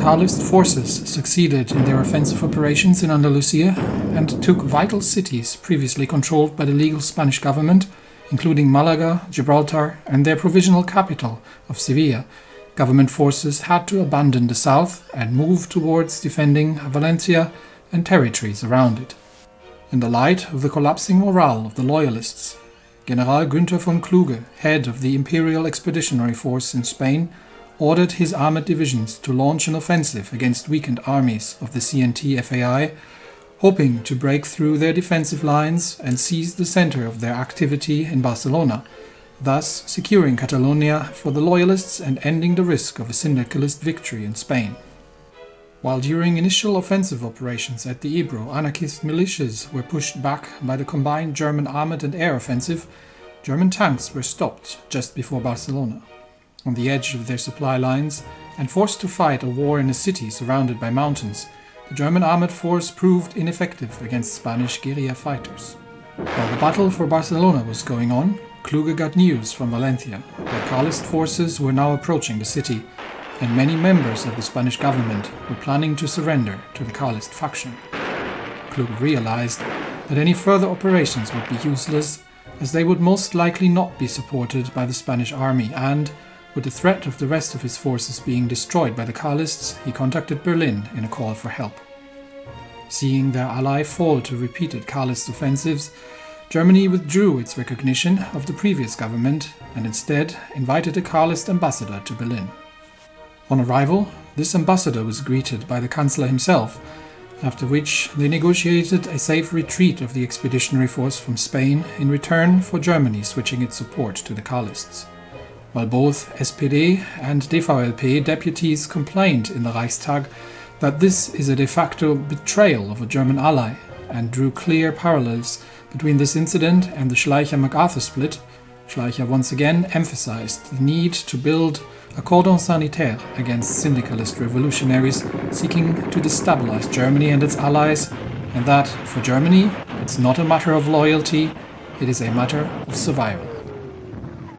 Carlist forces succeeded in their offensive operations in Andalusia and took vital cities previously controlled by the legal Spanish government, including Malaga, Gibraltar, and their provisional capital of Sevilla. Government forces had to abandon the south and move towards defending Valencia and territories around it. In the light of the collapsing morale of the loyalists, General Günther von Kluge, head of the Imperial Expeditionary Force in Spain, ordered his armored divisions to launch an offensive against weakened armies of the CNT-FAI, hoping to break through their defensive lines and seize the center of their activity in Barcelona, thus securing Catalonia for the loyalists and ending the risk of a syndicalist victory in Spain. While during initial offensive operations at the Ebro, anarchist militias were pushed back by the combined German armored and air offensive, German tanks were stopped just before Barcelona. On the edge of their supply lines, and forced to fight a war in a city surrounded by mountains, the German armored force proved ineffective against Spanish guerrilla fighters. While the battle for Barcelona was going on, Kluge got news from Valencia that Carlist forces were now approaching the city, and many members of the Spanish government were planning to surrender to the Carlist faction. Kluge realized that any further operations would be useless, as they would most likely not be supported by the Spanish army, and, with the threat of the rest of his forces being destroyed by the Carlists, he contacted Berlin in a call for help. Seeing their ally fall to repeated Carlist offensives, Germany withdrew its recognition of the previous government and instead invited a Carlist ambassador to Berlin. On arrival, this ambassador was greeted by the Chancellor himself, after which they negotiated a safe retreat of the expeditionary force from Spain in return for Germany switching its support to the Carlists. While both SPD and DVLP deputies complained in the Reichstag that this is a de facto betrayal of a German ally and drew clear parallels between this incident and the Schleicher-MacArthur split, Schleicher once again emphasized the need to build a cordon sanitaire against syndicalist revolutionaries seeking to destabilize Germany and its allies, and that, for Germany, it's not a matter of loyalty, it is a matter of survival.